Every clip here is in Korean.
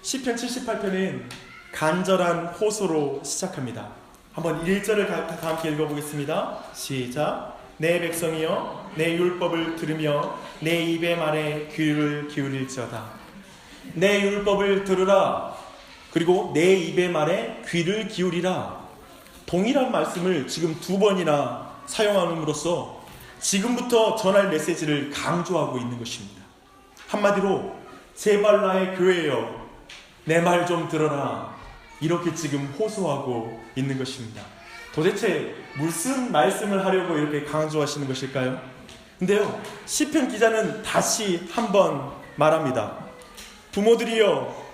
시편 78편은 간절한 호소로 시작합니다. 한번 1절을 다 함께 읽어보겠습니다. 시작. 내 백성이여 내 율법을 들으며 내 입의 말에 귀를 기울일지어다. 내 율법을 들으라. 그리고 내 입의 말에 귀를 기울이라. 동일한 말씀을 지금 2번이나 사용함으로써 지금부터 전할 메시지를 강조하고 있는 것입니다. 한마디로 제발 나의 교회여 내 말 좀 들어라, 이렇게 지금 호소하고 있는 것입니다. 도대체 무슨 말씀을 하려고 이렇게 강조하시는 것일까요? 근데요, 시편 기자는 다시 한번 말합니다. 부모들이여,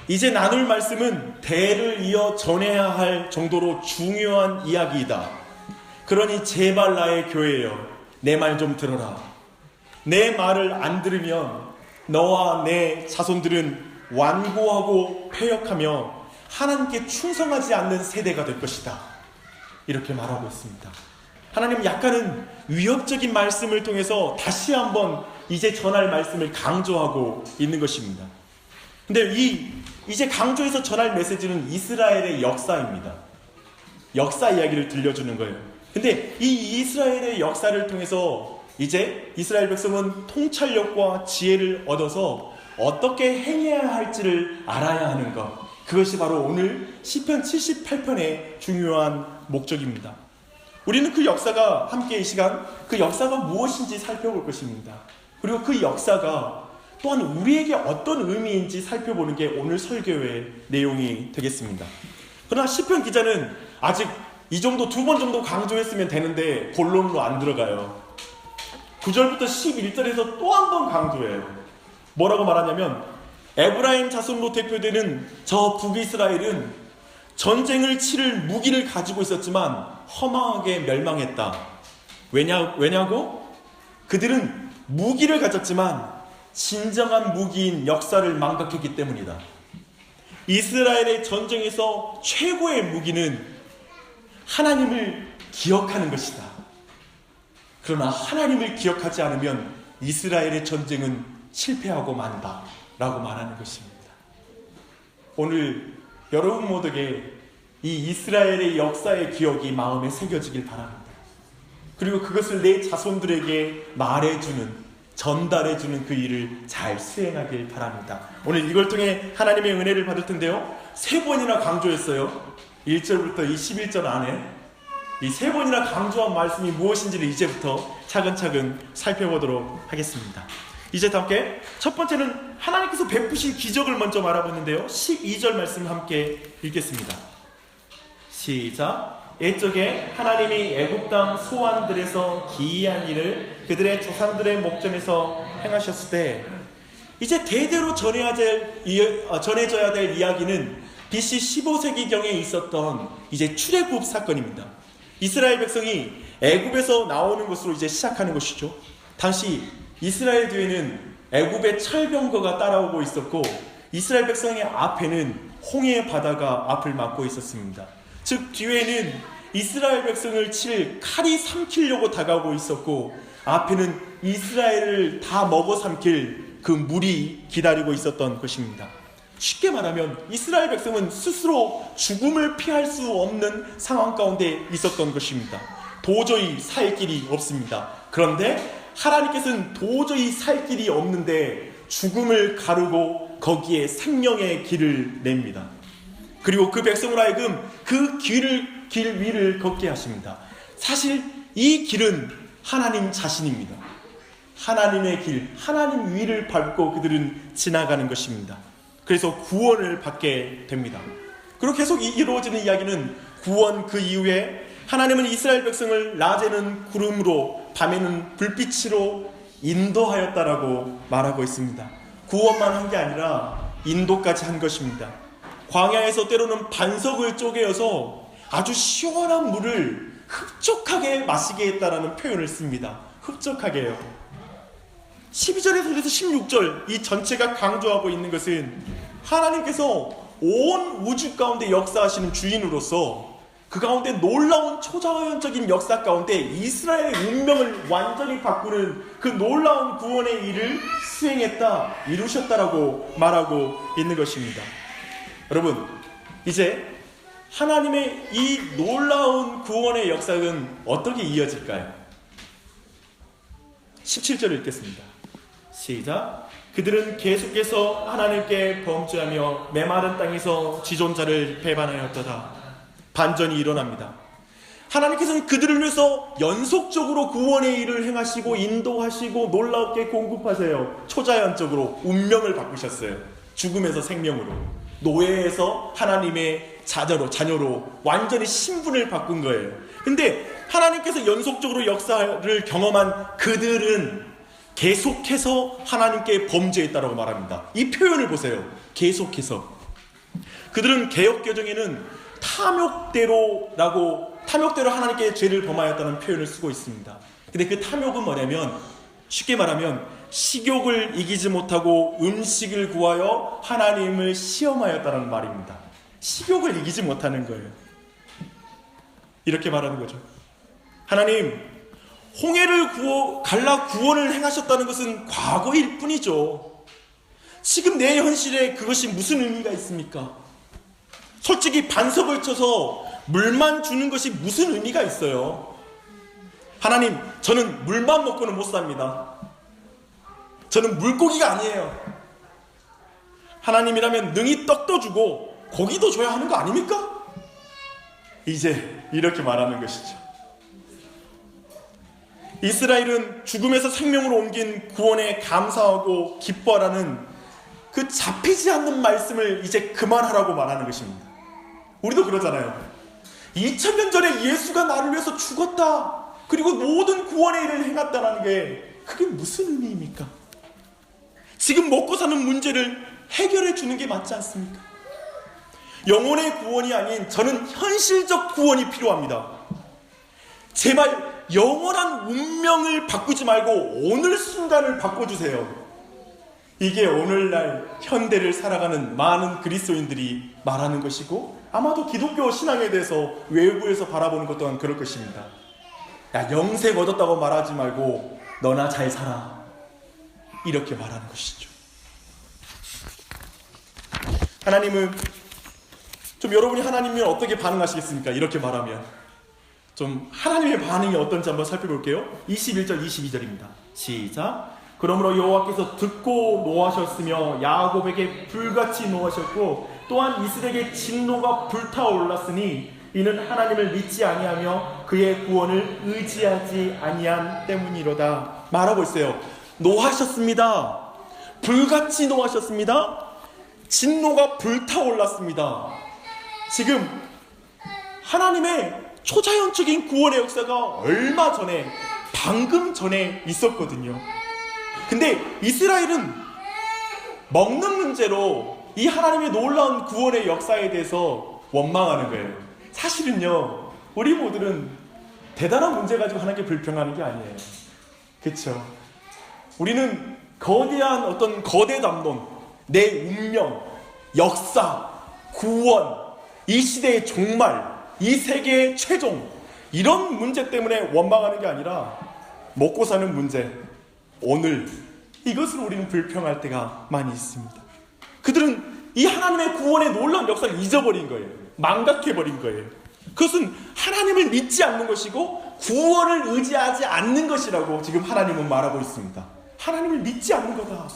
이제 나눌 말씀은 대를 이어 전해야 할 정도로 중요한 이야기이다. 그러니 제발 나의 교회여 내 말 좀 들어라. 내 말을 안 들으면 너와 내 자손들은 완고하고 패역하며 하나님께 충성하지 않는 세대가 될 것이다, 이렇게 말하고 있습니다. 하나님은 약간은 위협적인 말씀을 통해서 다시 한번 이제 전할 말씀을 강조하고 있는 것입니다. 근데 이제 강조해서 전할 메시지는 이스라엘의 역사입니다. 역사 이야기를 들려주는 거예요. 근데 이 이스라엘의 역사를 통해서 이제 이스라엘 백성은 통찰력과 지혜를 얻어서 어떻게 행해야 할지를 알아야 하는 것, 그것이 바로 오늘 시편 78편의 중요한 목적입니다. 우리는 그 역사가 함께 이 시간 그 역사가 무엇인지 살펴볼 것입니다. 그리고 그 역사가 또한 우리에게 어떤 의미인지 살펴보는 게 오늘 설교의 내용이 되겠습니다. 그러나 시편 기자는 아직 이 정도 2번 정도 강조했으면 되는데 본론으로 안 들어가요. 9절부터 11절에서 또 한 번 강조해요. 뭐라고 말하냐면, 에브라임 자손으로 대표되는 저 북이스라엘은 전쟁을 치를 무기를 가지고 있었지만 허망하게 멸망했다. 왜냐고? 그들은 무기를 가졌지만 진정한 무기인 역사를 망각했기 때문이다. 이스라엘의 전쟁에서 최고의 무기는 하나님을 기억하는 것이다. 그러나 하나님을 기억하지 않으면 이스라엘의 전쟁은 실패하고 만다, 라고 말하는 것입니다. 오늘 여러분 모두에게 이 이스라엘의 역사의 기억이 마음에 새겨지길 바랍니다. 그리고 그것을 내 자손들에게 말해주는, 전달해주는 그 일을 잘 수행하길 바랍니다. 오늘 이걸 통해 하나님의 은혜를 받을 텐데요, 3번이나 강조했어요. 1절부터 이 11절 안에 이 3번이나 강조한 말씀이 무엇인지를 이제부터 차근차근 살펴보도록 하겠습니다. 이제 함께 첫 번째는 하나님께서 베푸신 기적을 먼저 알아보는데요, 12절 말씀 함께 읽겠습니다. 시작. 옛적에 하나님이 애굽 땅 소환들에서 기이한 일을 그들의 조상들의 목전에서 행하셨을 때, 이제 대대로 전해져야 될 이야기는 BC 15세기경에 있었던 이제 출애굽 사건입니다. 이스라엘 백성이 애굽에서 나오는 것으로 이제 시작하는 것이죠. 당시 이스라엘 뒤에는 애굽의 철병거가 따라오고 있었고, 이스라엘 백성의 앞에는 홍해 바다가 앞을 막고 있었습니다. 즉 뒤에는 이스라엘 백성을 칠 칼이 삼키려고 다가오고 있었고, 앞에는 이스라엘을 다 먹어 삼킬 그 물이 기다리고 있었던 것입니다. 쉽게 말하면 이스라엘 백성은 스스로 죽음을 피할 수 없는 상황 가운데 있었던 것입니다. 도저히 살 길이 없습니다. 그런데 하나님께서는 도저히 살 길이 없는데 죽음을 가르고 거기에 생명의 길을 냅니다. 그리고 그 백성으로 하여금 그 길 위를 걷게 하십니다. 사실 이 길은 하나님 자신입니다. 하나님의 길, 하나님 위를 밟고 그들은 지나가는 것입니다. 그래서 구원을 받게 됩니다. 그리고 계속 이루어지는 이야기는 구원 그 이후에 하나님은 이스라엘 백성을 낮에는 구름으로 밤에는 불빛으로 인도하였다라고 말하고 있습니다. 구원만 한 게 아니라 인도까지 한 것입니다. 광야에서 때로는 반석을 쪼개어서 아주 시원한 물을 흡족하게 마시게 했다라는 표현을 씁니다. 흡족하게요. 12절에서 16절 이 전체가 강조하고 있는 것은 하나님께서 온 우주 가운데 역사하시는 주인으로서 그 가운데 놀라운 초자연적인 역사 가운데 이스라엘의 운명을 완전히 바꾸는 그 놀라운 구원의 일을 수행했다, 이루셨다라고 말하고 있는 것입니다. 여러분, 이제 하나님의 이 놀라운 구원의 역사는 어떻게 이어질까요? 17절을 읽겠습니다. 시작. 그들은 계속해서 하나님께 범죄하며 메마른 땅에서 지존자를 배반하였도다. 반전이 일어납니다. 하나님께서는 그들을 위해서 연속적으로 구원의 일을 행하시고 인도하시고 놀랍게 공급하세요. 초자연적으로 운명을 바꾸셨어요. 죽음에서 생명으로, 노예에서 하나님의 자녀로 완전히 신분을 바꾼 거예요. 근데 하나님께서 연속적으로 역사를 경험한 그들은 계속해서 하나님께 범죄했다라고 말합니다. 이 표현을 보세요. 계속해서. 그들은 개역개정에는 탐욕대로 하나님께 죄를 범하였다는 표현을 쓰고 있습니다. 근데 그 탐욕은 뭐냐면, 쉽게 말하면 식욕을 이기지 못하고 음식을 구하여 하나님을 시험하였다는 말입니다. 식욕을 이기지 못하는 거예요. 이렇게 말하는 거죠. 하나님, 홍해를 갈라 구원을 행하셨다는 것은 과거일 뿐이죠. 지금 내 현실에 그것이 무슨 의미가 있습니까? 솔직히 반석을 쳐서 물만 주는 것이 무슨 의미가 있어요? 하나님, 저는 물만 먹고는 못 삽니다. 저는 물고기가 아니에요. 하나님이라면 능히 떡도 주고 고기도 줘야 하는 거 아닙니까? 이제 이렇게 말하는 것이죠. 이스라엘은 죽음에서 생명으로 옮긴 구원에 감사하고 기뻐하라는 그 잡히지 않는 말씀을 이제 그만하라고 말하는 것입니다. 우리도 그러잖아요. 2000년 전에 예수가 나를 위해서 죽었다, 그리고 모든 구원의 일을 행했다는 게 그게 무슨 의미입니까? 지금 먹고 사는 문제를 해결해 주는 게 맞지 않습니까? 영혼의 구원이 아닌 저는 현실적 구원이 필요합니다. 제발 영원한 운명을 바꾸지 말고 오늘 순간을 바꿔주세요. 이게 오늘날 현대를 살아가는 많은 그리스도인들이 말하는 것이고, 아마도 기독교 신앙에 대해서 외부에서 바라보는 것 또한 그럴 것입니다. 야, 영생 얻었다고 말하지 말고 너나 잘 살아, 이렇게 말하는 것이죠. 하나님은 여러분이 하나님이면 어떻게 반응하시겠습니까? 이렇게 말하면 하나님의 반응이 어떤지 한번 살펴볼게요. 21절 22절입니다. 시작. 그러므로 여호와께서 듣고 노하셨으며 야곱에게 불같이 노하셨고 또한 이스라엘에게 진노가 불타올랐으니 이는 하나님을 믿지 아니하며 그의 구원을 의지하지 아니한 때문이로다. 말하고 있어요. 노하셨습니다. 불같이 노하셨습니다. 진노가 불타올랐습니다. 지금 하나님의 초자연적인 구원의 역사가 방금 전에 있었거든요. 근데 이스라엘은 먹는 문제로 이 하나님의 놀라운 구원의 역사에 대해서 원망하는 거예요. 사실은요, 우리 모두는 대단한 문제 가지고 하나님께 불평하는 게 아니에요. 그렇죠? 우리는 거대한 어떤 거대 담론, 내 운명, 역사, 구원, 이 시대의 종말, 이 세계의 최종, 이런 문제 때문에 원망하는 게 아니라 먹고 사는 문제, 오늘, 이것을 우리는 불평할 때가 많이 있습니다. 그들은 이 하나님의 구원의 놀라운 역사를 잊어버린 거예요. 망각해버린 거예요. 그것은 하나님을 믿지 않는 것이고 구원을 의지하지 않는 것이라고 지금 하나님은 말하고 있습니다. 하나님을 믿지 않는 거다.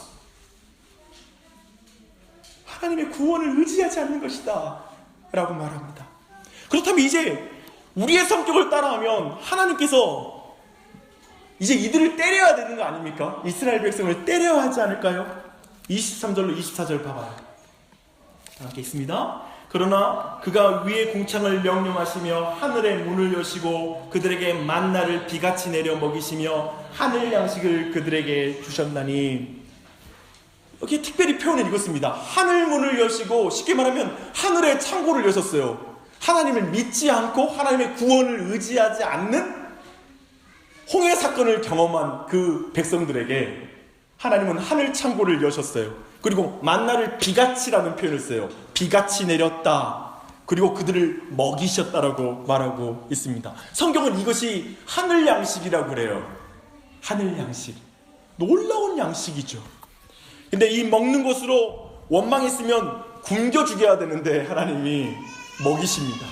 하나님의 구원을 의지하지 않는 것이다 라고 말합니다. 그렇다면 이제 우리의 성격을 따라하면 하나님께서 이제 이들을 때려야 되는 거 아닙니까? 이스라엘 백성을 때려야 하지 않을까요? 23절로 24절 봐봐요. 함께 있습니다. 그러나 그가 위의 궁창을 명령하시며 하늘의 문을 여시고 그들에게 만나를 비같이 내려 먹이시며 하늘 양식을 그들에게 주셨나니, 여기 특별히 표현을 읽었습니다. 하늘 문을 여시고, 쉽게 말하면 하늘의 창고를 여셨어요. 하나님을 믿지 않고 하나님의 구원을 의지하지 않는 홍해 사건을 경험한 그 백성들에게 하나님은 하늘 창고를 여셨어요. 그리고 만나를 비같이라는 표현을 써요. 비같이 내렸다. 그리고 그들을 먹이셨다라고 말하고 있습니다. 성경은 이것이 하늘 양식이라고 그래요. 하늘 양식. 놀라운 양식이죠. 근데 이 먹는 것으로 원망했으면 굶겨 죽여야 되는데 하나님이 먹이십니다.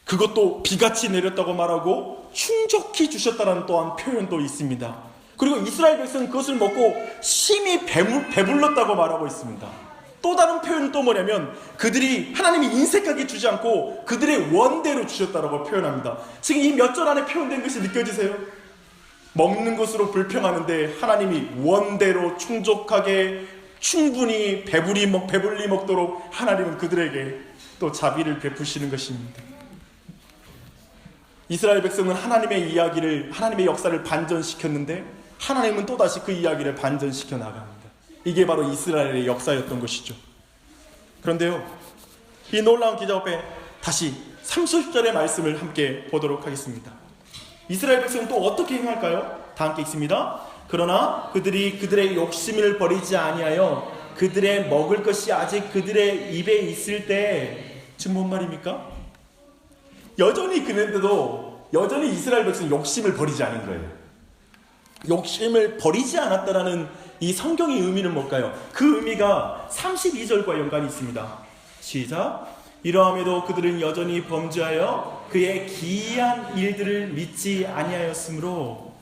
그것도 비같이 내렸다고 말하고 충족히 주셨다는 또한 표현도 있습니다. 그리고 이스라엘 백성은 그것을 먹고 심히 배불렀다고 말하고 있습니다. 또 다른 표현은 또 뭐냐면 그들이 하나님이 인색하게 주지 않고 그들의 원대로 주셨다고 표현합니다. 지금 이 몇 절 안에 표현된 것이 느껴지세요? 먹는 것으로 불평하는데 하나님이 원대로 충족하게 충분히 배불리 먹도록 하나님은 그들에게 또 자비를 베푸시는 것입니다. 이스라엘 백성은 하나님의 이야기를, 하나님의 역사를 반전시켰는데 하나님은 또다시 그 이야기를 반전시켜 나갑니다. 이게 바로 이스라엘의 역사였던 것이죠. 그런데요, 이 놀라운 기적 앞에 다시 30절의 말씀을 함께 보도록 하겠습니다. 이스라엘 백성은 또 어떻게 행할까요? 다 함께 읽습니다. 그러나 그들이 그들의 욕심을 버리지 아니하여 그들의 먹을 것이 아직 그들의 입에 있을 때, 지금 뭔 말입니까? 여전히 그랬는데도 여전히 이스라엘 백성은 욕심을 버리지 않은 거예요. 욕심을 버리지 않았다라는 이 성경의 의미는 뭘까요? 그 의미가 32절과 연관이 있습니다. 시작. 이러함에도 그들은 여전히 범죄하여 그의 기이한 일들을 믿지 아니하였으므로.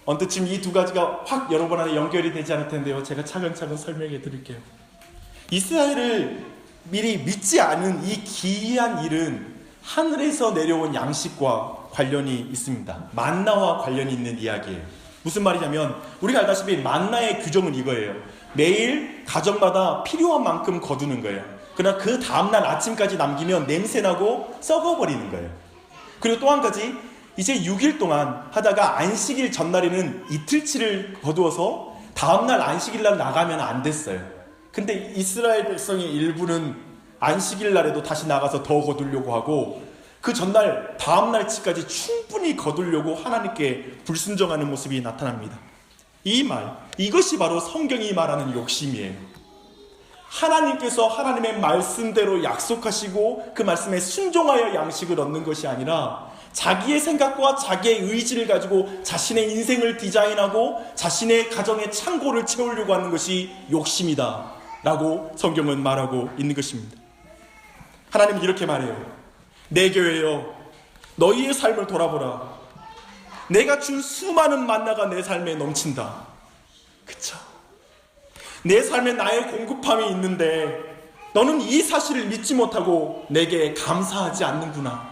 언뜻 지금 이 두 가지가 확 여러분 안에 연결이 되지 않을 텐데요, 제가 차근차근 설명해 드릴게요. 이스라엘을 미리 믿지 않은 이 기이한 일은 하늘에서 내려온 양식과 관련이 있습니다. 만나와 관련이 있는 이야기예요. 무슨 말이냐면 우리가 알다시피 만나의 규정은 이거예요. 매일 가정마다 필요한 만큼 거두는 거예요. 그러나 그 다음날 아침까지 남기면 냄새나고 썩어버리는 거예요. 그리고 또 한 가지, 이제 6일 동안 하다가 안식일 전날에는 이틀치를 거두어서 다음날 안식일날 나가면 안 됐어요. 근데 이스라엘 백성의 일부는 안식일 날에도 다시 나가서 더 거두려고 하고 그 전날 다음날치까지 충분히 거두려고 하나님께 불순종하는 모습이 나타납니다. 이 말, 이것이 바로 성경이 말하는 욕심이에요. 하나님께서 하나님의 말씀대로 약속하시고 그 말씀에 순종하여 양식을 얻는 것이 아니라 자기의 생각과 자기의 의지를 가지고 자신의 인생을 디자인하고 자신의 가정의 창고를 채우려고 하는 것이 욕심이다 라고 성경은 말하고 있는 것입니다. 하나님은 이렇게 말해요. 내 교회여, 너희의 삶을 돌아보라. 내가 준 수많은 만나가 내 삶에 넘친다. 그쵸? 내 삶에 나의 공급함이 있는데 너는 이 사실을 믿지 못하고 내게 감사하지 않는구나.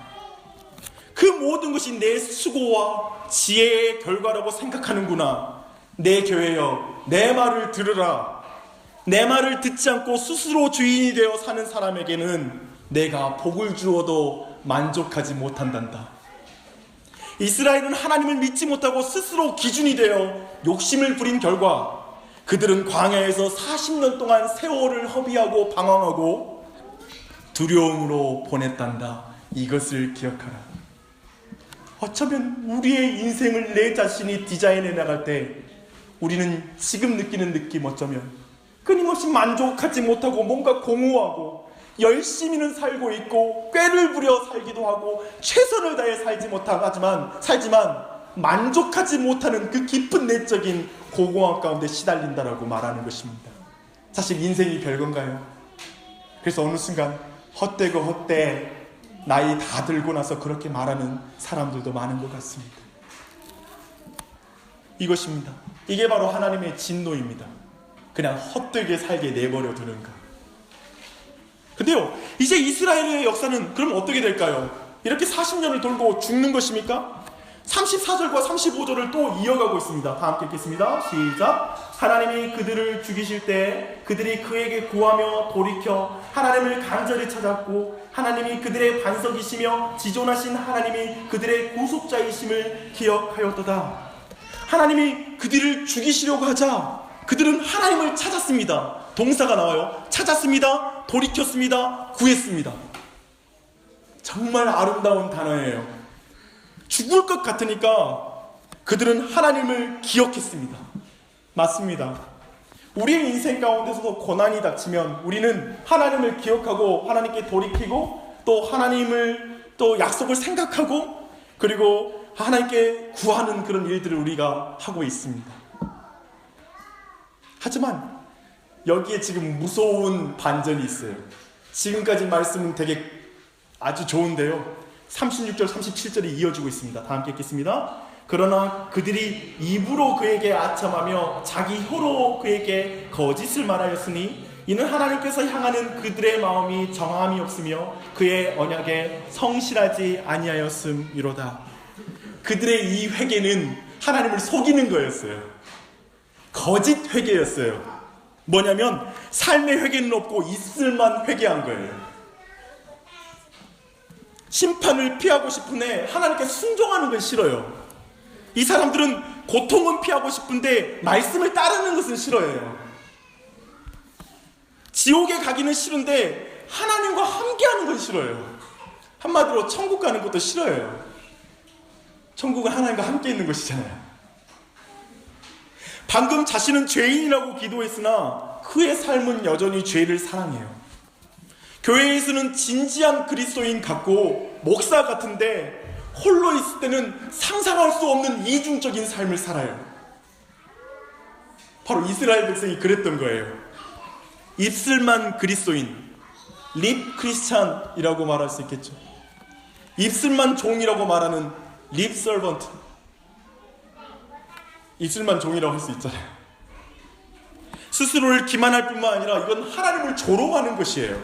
그 모든 것이 내 수고와 지혜의 결과라고 생각하는구나. 내 교회여, 내 말을 들으라. 내 말을 듣지 않고 스스로 주인이 되어 사는 사람에게는 내가 복을 주어도 만족하지 못한단다. 이스라엘은 하나님을 믿지 못하고 스스로 기준이 되어 욕심을 부린 결과 그들은 광야에서 40년 동안 세월을 허비하고 방황하고 두려움으로 보냈단다. 이것을 기억하라. 어쩌면 우리의 인생을 내 자신이 디자인해 나갈 때 우리는 지금 느끼는 느낌, 어쩌면 끊임없이 만족하지 못하고 뭔가 공허하고 열심히는 살고 있고 꾀를 부려 살기도 하고 최선을 다해 살지만 만족하지 못하는 그 깊은 내적인 고공함 가운데 시달린다라고 말하는 것입니다. 사실 인생이 별건가요? 그래서 어느 순간 헛되고 헛돼 나이 다 들고 나서 그렇게 말하는 사람들도 많은 것 같습니다. 이것입니다. 이게 바로 하나님의 진노입니다. 그냥 헛되게 살게 내버려 두는 것. 근데요, 이제 이스라엘의 역사는 그럼 어떻게 될까요? 이렇게 40년을 돌고 죽는 것입니까? 34절과 35절을 또 이어가고 있습니다. 다 함께 읽겠습니다. 시작. 하나님이 그들을 죽이실 때 그들이 그에게 구하며 돌이켜 하나님을 간절히 찾았고 하나님이 그들의 반석이시며 지존하신 하나님이 그들의 구속자이심을 기억하였도다. 하나님이 그들을 죽이시려고 하자 그들은 하나님을 찾았습니다. 동사가 나와요. 찾았습니다. 돌이켰습니다. 구했습니다. 정말 아름다운 단어예요. 죽을 것 같으니까 그들은 하나님을 기억했습니다. 맞습니다. 우리의 인생 가운데서도 고난이 닥치면 우리는 하나님을 기억하고 하나님께 돌이키고 또 하나님을 또 약속을 생각하고 그리고 하나님께 구하는 그런 일들을 우리가 하고 있습니다. 하지만 여기에 지금 무서운 반전이 있어요. 지금까지 말씀은 되게 아주 좋은데요. 36절, 37절이 이어지고 있습니다. 다 함께 읽겠습니다. 그러나 그들이 입으로 그에게 아첨하며 자기 혀로 그에게 거짓을 말하였으니 이는 하나님께서 향하는 그들의 마음이 정함이 없으며 그의 언약에 성실하지 아니하였음이로다. 그들의 이 회개는 하나님을 속이는 거였어요. 거짓 회개였어요. 뭐냐면 삶의 회개는 없고 있을만 회개한 거예요. 심판을 피하고 싶은데 하나님께 순종하는 건 싫어요. 이 사람들은 고통은 피하고 싶은데 말씀을 따르는 것은 싫어해요. 지옥에 가기는 싫은데 하나님과 함께하는 건 싫어요. 한마디로 천국 가는 것도 싫어요. 천국은 하나님과 함께 있는 것이잖아요. 방금 자신은 죄인이라고 기도했으나 그의 삶은 여전히 죄를 사랑해요. 교회에서는 진지한 그리스도인 같고 목사 같은데 홀로 있을 때는 상상할 수 없는 이중적인 삶을 살아요. 바로 이스라엘 백성이 그랬던 거예요. 입술만 그리스도인, 립 크리스찬이라고 말할 수 있겠죠. 입술만 종이라고 말하는 립 서번트. 입술만 종이라고 할 수 있잖아요. 스스로를 기만할 뿐만 아니라 이건 하나님을 조롱하는 것이에요.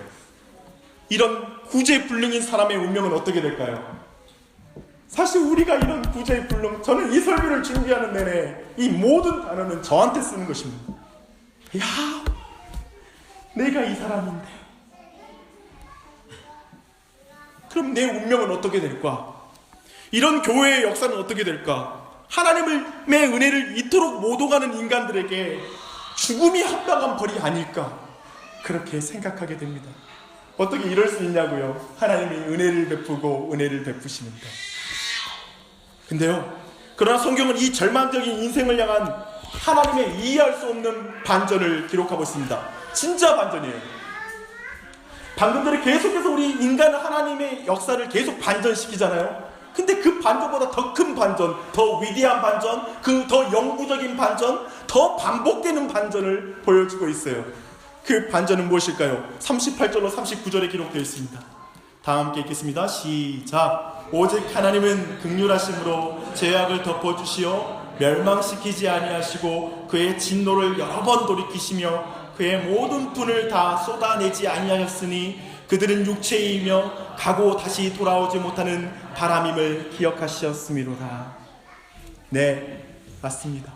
이런 구제불능인 사람의 운명은 어떻게 될까요? 사실 우리가 이런 구제불능, 저는 이 설교를 준비하는 내내 이 모든 단어는 저한테 쓰는 것입니다. 야, 내가 이 사람인데 그럼 내 운명은 어떻게 될까? 이런 교회의 역사는 어떻게 될까? 하나님의 은혜를 이토록 못 오가는 인간들에게 죽음이 합당한 벌이 아닐까? 그렇게 생각하게 됩니다. 어떻게 이럴 수 있냐고요? 하나님이 은혜를 베푸고 은혜를 베푸시는데. 근데요, 그러나 성경은 이 절망적인 인생을 향한 하나님의 이해할 수 없는 반전을 기록하고 있습니다. 진짜 반전이에요. 방금 전에 계속해서 우리 인간은 하나님의 역사를 계속 반전시키잖아요. 근데 그 반전보다 더 큰 반전, 더 위대한 반전, 그 더 영구적인 반전, 더 반복되는 반전을 보여주고 있어요. 그 반전은 무엇일까요? 38절로 39절에 기록되어 있습니다. 다 함께 읽겠습니다. 시작. 오직 하나님은 긍휼하심으로 죄악을 덮어주시어 멸망시키지 아니하시고 그의 진노를 여러 번 돌이키시며 그의 모든 분을 다 쏟아내지 아니하였으니 그들은 육체이며 가고 다시 돌아오지 못하는 바람임을 기억하셨음이로다. 네, 맞습니다.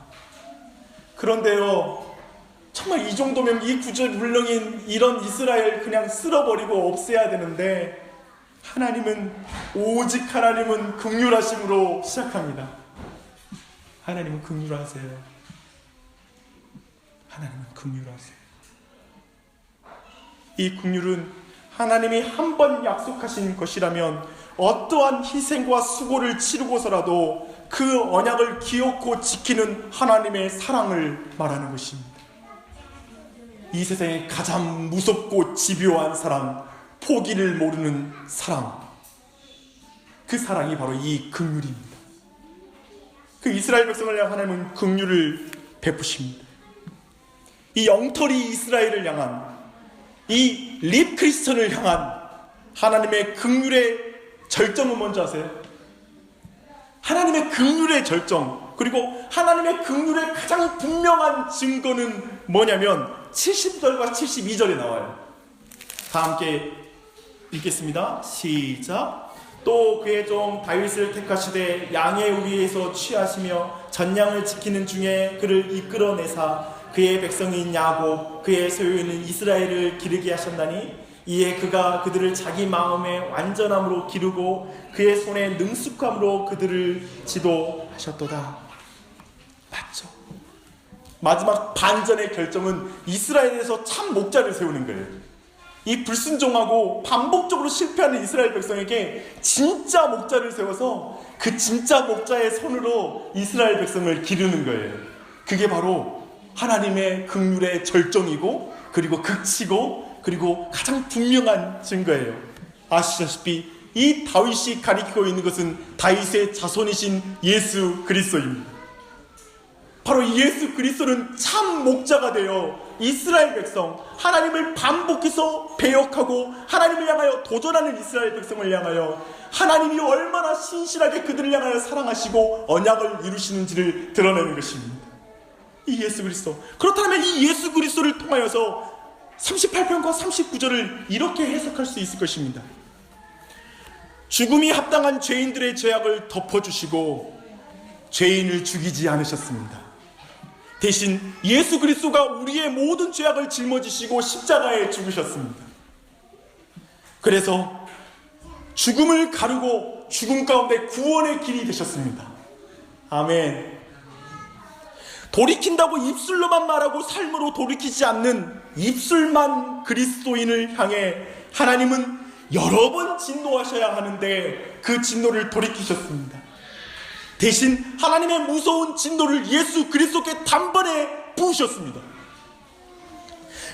그런데요, 정말 이 정도면 이 구제불능인 이런 이스라엘 그냥 쓸어버리고 없애야 되는데 오직 하나님은 긍휼하심으로 시작합니다. 하나님은 긍휼하세요. 하나님은 긍휼하세요. 이 긍휼은 하나님이 한 번 약속하신 것이라면 어떠한 희생과 수고를 치르고서라도 그 언약을 기억고 지키는 하나님의 사랑을 말하는 것입니다. 이 세상에 가장 무섭고 집요한 사랑, 포기를 모르는 사랑, 그 사랑이 바로 이 긍휼입니다. 그 이스라엘 백성을 향한 하나님은 긍휼을 베푸십니다. 이 엉터리 이스라엘을 향한, 이 립 크리스천을 향한 하나님의 긍휼의 절정은 뭔지 아세요? 하나님의 긍휼의 절정, 그리고 하나님의 긍휼의 가장 분명한 증거는 뭐냐면 70절과 72절에 나와요. 다 함께 읽겠습니다. 시작. 또 그의 종 다윗을 택하시되 양의 우리에서 취하시며 전양을 지키는 중에 그를 이끌어내사 그의 백성인 야곱 그의 소유인 이스라엘을 기르게 하셨나니 이에 그가 그들을 자기 마음의 완전함으로 기르고 그의 손의 능숙함으로 그들을 지도하셨도다. 맞죠? 마지막 반전의 결정은 이스라엘에서 참 목자를 세우는 거예요. 이 불순종하고 반복적으로 실패하는 이스라엘 백성에게 진짜 목자를 세워서 그 진짜 목자의 손으로 이스라엘 백성을 기르는 거예요. 그게 바로 하나님의 긍휼의 절정이고 그리고 극치고 그리고 가장 분명한 증거예요. 아시다시피 이 다윗이 가리키고 있는 것은 다윗의 자손이신 예수 그리스도입니다. 바로 예수 그리스도는 참 목자가 되어 이스라엘 백성, 하나님을 반복해서 배역하고 하나님을 향하여 도전하는 이스라엘 백성을 향하여 하나님이 얼마나 신실하게 그들을 향하여 사랑하시고 언약을 이루시는지를 드러내는 것입니다. 이 예수 그리스도. 그렇다면 이 예수 그리스도를 통하여서 38편과 39절을 이렇게 해석할 수 있을 것입니다. 죽음이 합당한 죄인들의 죄악을 덮어주시고 죄인을 죽이지 않으셨습니다. 대신 예수 그리스도가 우리의 모든 죄악을 짊어지시고 십자가에 죽으셨습니다. 그래서 죽음을 가르고 죽음 가운데 구원의 길이 되셨습니다. 아멘. 돌이킨다고 입술로만 말하고 삶으로 돌이키지 않는 입술만 그리스도인을 향해 하나님은 여러 번 진노하셔야 하는데 그 진노를 돌이키셨습니다. 대신 하나님의 무서운 진노를 예수 그리스도께 단번에 부으셨습니다.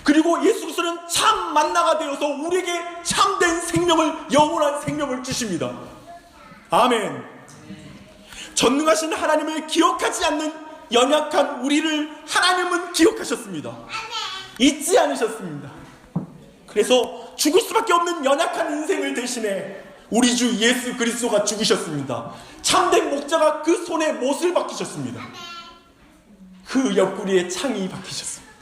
그리고 예수 그리스도는 참 만나가 되어서 우리에게 참된 생명을, 영원한 생명을 주십니다. 아멘. 전능하신 하나님을 기억하지 않는 연약한 우리를 하나님은 기억하셨습니다. 잊지 않으셨습니다. 그래서 죽을 수밖에 없는 연약한 인생을 대신해 우리 주 예수 그리스도가 죽으셨습니다. 참된 목자가 그 손에 못을 박히셨습니다. 그 옆구리에 창이 박히셨습니다.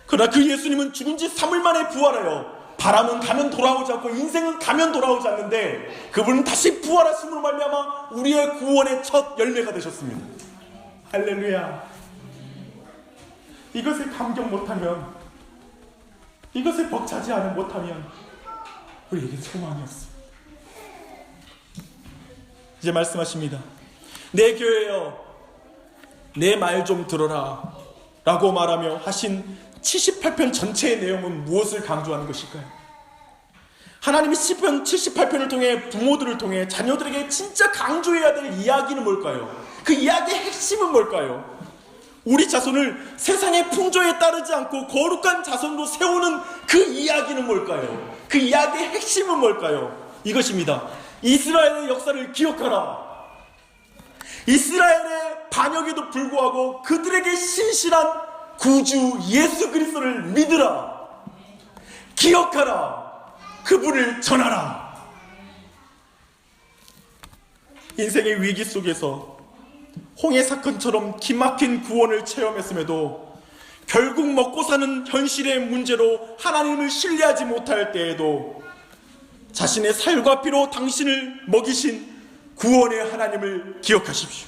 그러나 그 예수님은 죽은 지 3일 만에 부활하여 바람은 가면 돌아오지 않고 인생은 가면 돌아오지 않는데 그분은 다시 부활하심으로 말미암아 우리의 구원의 첫 열매가 되셨습니다. 할렐루야. 이것에 감격 못하면, 이것에 벅차지 않아 못하면 우리에게 소망이 없습니다. 이제 말씀하십니다. 내 교회여 내 말 좀 들어라 라고 말하며 하신 78편 전체의 내용은 무엇을 강조하는 것일까요? 하나님이 시편 78편을 통해 부모들을 통해 자녀들에게 진짜 강조해야 될 이야기는 뭘까요? 그 이야기의 핵심은 뭘까요? 우리 자손을 세상의 풍조에 따르지 않고 거룩한 자손으로 세우는 그 이야기는 뭘까요? 그 이야기의 핵심은 뭘까요? 이것입니다. 이스라엘의 역사를 기억하라. 이스라엘의 반역에도 불구하고 그들에게 신실한 구주 예수 그리스도를 믿으라. 기억하라. 그분을 전하라. 인생의 위기 속에서 홍해 사건처럼 기막힌 구원을 체험했음에도 결국 먹고 사는 현실의 문제로 하나님을 신뢰하지 못할 때에도 자신의 살과 피로 당신을 먹이신 구원의 하나님을 기억하십시오.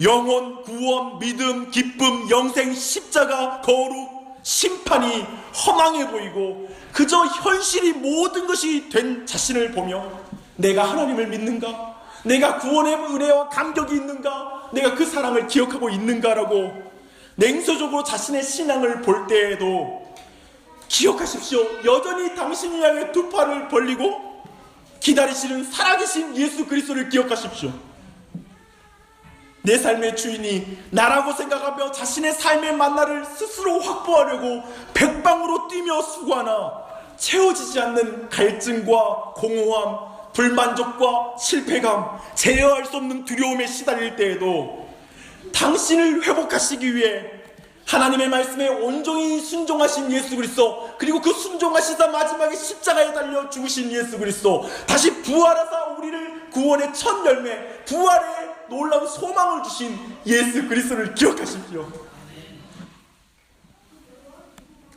영혼, 구원, 믿음, 기쁨, 영생, 십자가, 거룩, 심판이 허망해 보이고 그저 현실이 모든 것이 된 자신을 보며 내가 하나님을 믿는가? 내가 구원의 은혜와 감격이 있는가? 내가 그 사랑을 기억하고 있는가라고 냉소적으로 자신의 신앙을 볼 때에도 기억하십시오. 여전히 당신을 향해 두 팔을 벌리고 기다리시는 살아계신 예수 그리스도를 기억하십시오. 내 삶의 주인이 나라고 생각하며 자신의 삶의 만나를 스스로 확보하려고 백방으로 뛰며 수고하나 채워지지 않는 갈증과 공허함, 불만족과 실패감, 제어할 수 없는 두려움에 시달릴 때에도 당신을 회복하시기 위해 하나님의 말씀에 온종일 순종하신 예수 그리스도, 그리고 그 순종하시다 마지막에 십자가에 달려 죽으신 예수 그리스도, 다시 부활하사 우리를 구원의 첫 열매, 부활의 놀라운 소망을 주신 예수 그리스도를 기억하십시오.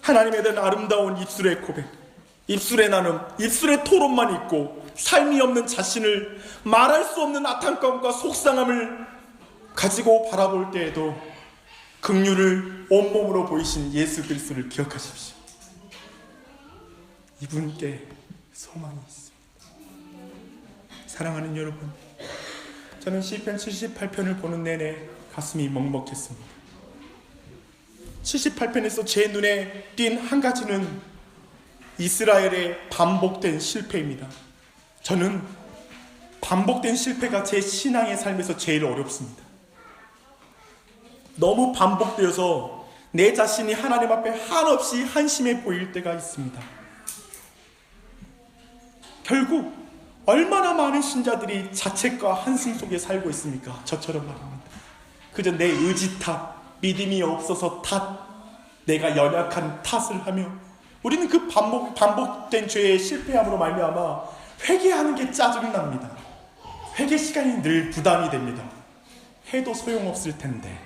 하나님에 대한 아름다운 입술의 고백, 입술의 나눔, 입술의 토론만 있고 삶이 없는 자신을 말할 수 없는 아탄감과 속상함을 가지고 바라볼 때에도 긍휼을 온몸으로 보이신 예수 그리스도를 기억하십시오. 이분께 소망이 있습니다. 사랑하는 여러분, 저는 시편 78편을 보는 내내 가슴이 먹먹했습니다. 78편에서 제 눈에 띈 한 가지는 이스라엘의 반복된 실패입니다. 저는 반복된 실패가 제 신앙의 삶에서 제일 어렵습니다. 너무 반복되어서 내 자신이 하나님 앞에 한없이 한심해 보일 때가 있습니다. 결국 얼마나 많은 신자들이 자책과 한숨 속에 살고 있습니까? 저처럼 말입니다. 그저 내 의지 탓, 믿음이 없어서 탓, 내가 연약한 탓을 하며 우리는 그 반복된 죄의 실패함으로 말미암아 회개하는 게 짜증납니다. 회개 시간이 늘 부담이 됩니다. 해도 소용없을 텐데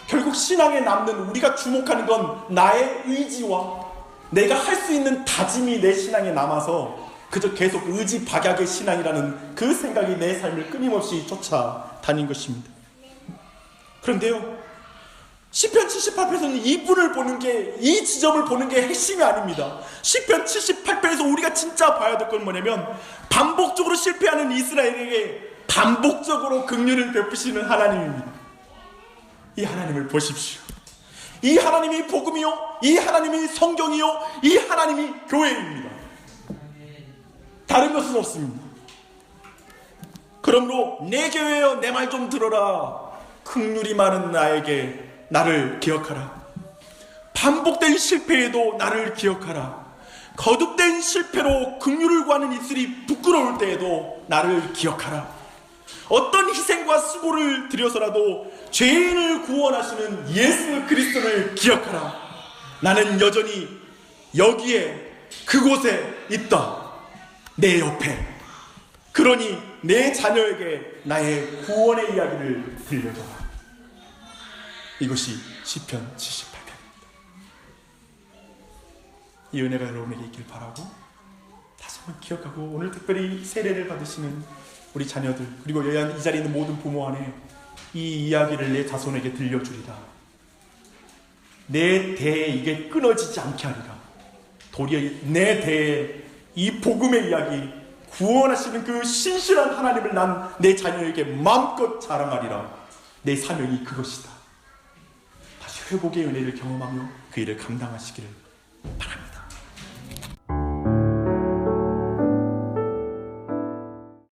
결국 신앙에 남는 우리가 주목하는 건 나의 의지와 내가 할 수 있는 다짐이 내 신앙에 남아서 그저 계속 의지 박약의 신앙이라는 그 생각이 내 삶을 끊임없이 쫓아다닌 것입니다. 그런데요, 시편 78편에서는 이분을 보는 게, 이 지점을 보는 게 핵심이 아닙니다. 시편 78편에서 우리가 진짜 봐야 될 건 뭐냐면 반복적으로 실패하는 이스라엘에게 반복적으로 긍휼을 베푸시는 하나님입니다. 이 하나님을 보십시오. 이 하나님이 복음이요, 이 하나님이 성경이요, 이 하나님이 교회입니다. 다른 것은 없습니다. 그러므로 내 교회여 내 말 좀 들어라. 긍휼이 많은 나에게 나를 기억하라. 반복된 실패에도 나를 기억하라. 거듭된 실패로 긍휼을 구하는 입술이 부끄러울 때에도 나를 기억하라. 어떤 희생과 수고를 들여서라도 죄인을 구원하시는 예수 그리스도를 기억하라. 나는 여전히 여기에 그곳에 있다. 내 옆에. 그러니 내 자녀에게 나의 구원의 이야기를 들려줘라. 이것이 시편 78편입니다. 이 은혜가 여러분에게 있길 바라고 다시 한번 기억하고 오늘 특별히 세례를 받으시는 우리 자녀들 그리고 이 자리에 있는 모든 부모 안에 이 이야기를 내 자손에게 들려주리라. 내 대에 이게 끊어지지 않게 하리라. 도리어 내 대에 이 복음의 이야기, 구원하시는 그 신실한 하나님을 난 내 자녀에게 마음껏 자랑하리라. 내 사명이 그것이다. 다시 회복의 은혜를 경험하며 그 일을 감당하시기를